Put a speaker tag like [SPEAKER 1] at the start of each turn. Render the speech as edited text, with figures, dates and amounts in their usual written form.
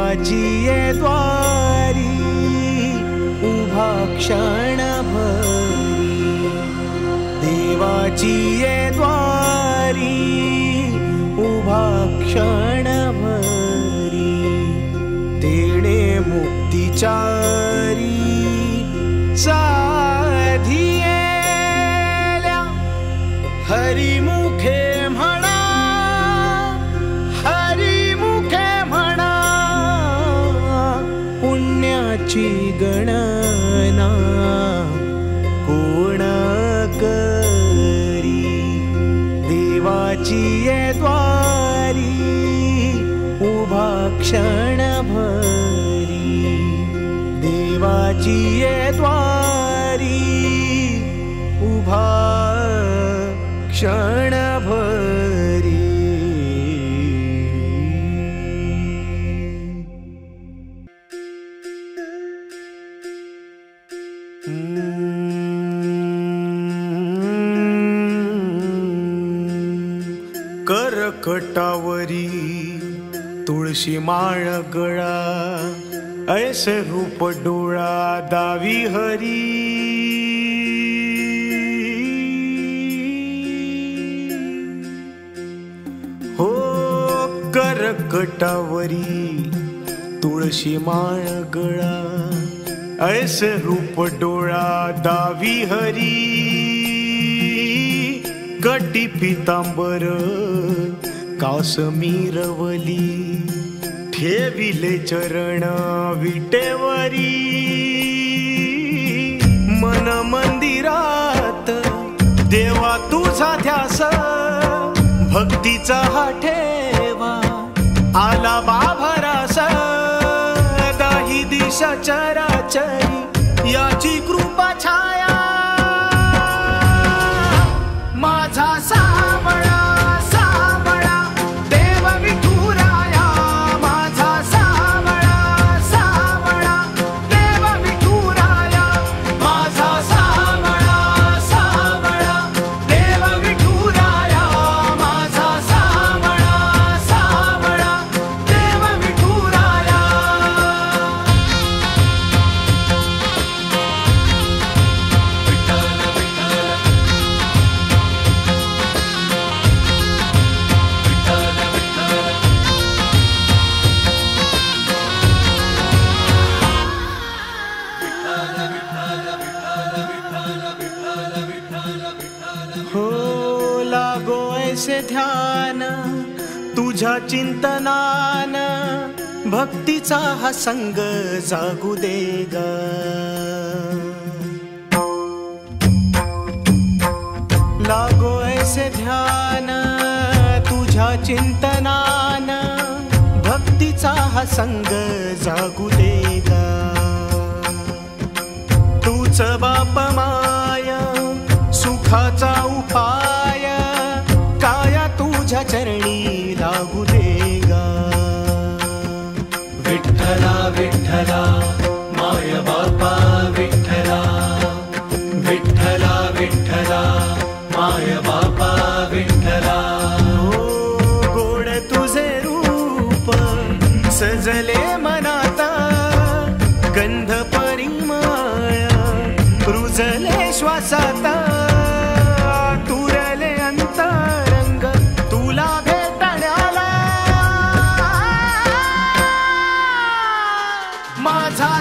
[SPEAKER 1] देवाची ये द्वारी उभा क्षणभरी, देवाची ये द्वारी उभा क्षणभरी, तेणे मुक्तिचारी साधियेल्या हरिमुखे म्हणा, हरिमुखे म्हणा पुण्याची गणना कोण करी, देवाची ये द्वारी उभा क्षणभरी, देवाची ये द्वारी उभा क्षणभरी. करकटावरी तुळशी माळ गळा, ऐसे रूप डोळा दावी हरी, हो करकटावरी तुळशी माळ गळा, ऐसे रूप डोळा दावी हरी, कटी पितांबर कासमीरवली, ठेविले चरण विटेवरी, मन मंदिरात देवा तुझा ध्यास, भक्तीचा हा ठेवा आला बाभरास, दाही दिशा चराचरी याची कृपा छाया, माझा सावळा सावळा देव विठुराया, माझा सावळा सावळा देव विठुराया, माझा सावळा सावळा देव विठुराया, माझा सावळा सावळा देव विठुराया. हो लागो ऐसे ध्यान तुझ्या चिंतनान, भक्तीचा हा संग जागू दे ग, लागो ऐसे ध्यान तुझ्या चिंतनान, भक्तीचा हा संग जागू दे ग, तूच बाप माय सुखाचा उपाय, काया तुझ्या चरणी लागू दे गा. विठ्ठला विठ्ठला माय बापा विठ्ठला, विठ्ठला विठ्ठला माय बापा विठ्ठला, हो गोड तुझे रूप सजले मनात, गंध परिमळ रुजले श्वासात, तुरले अंतरंग तुला भेटण्याला, माझा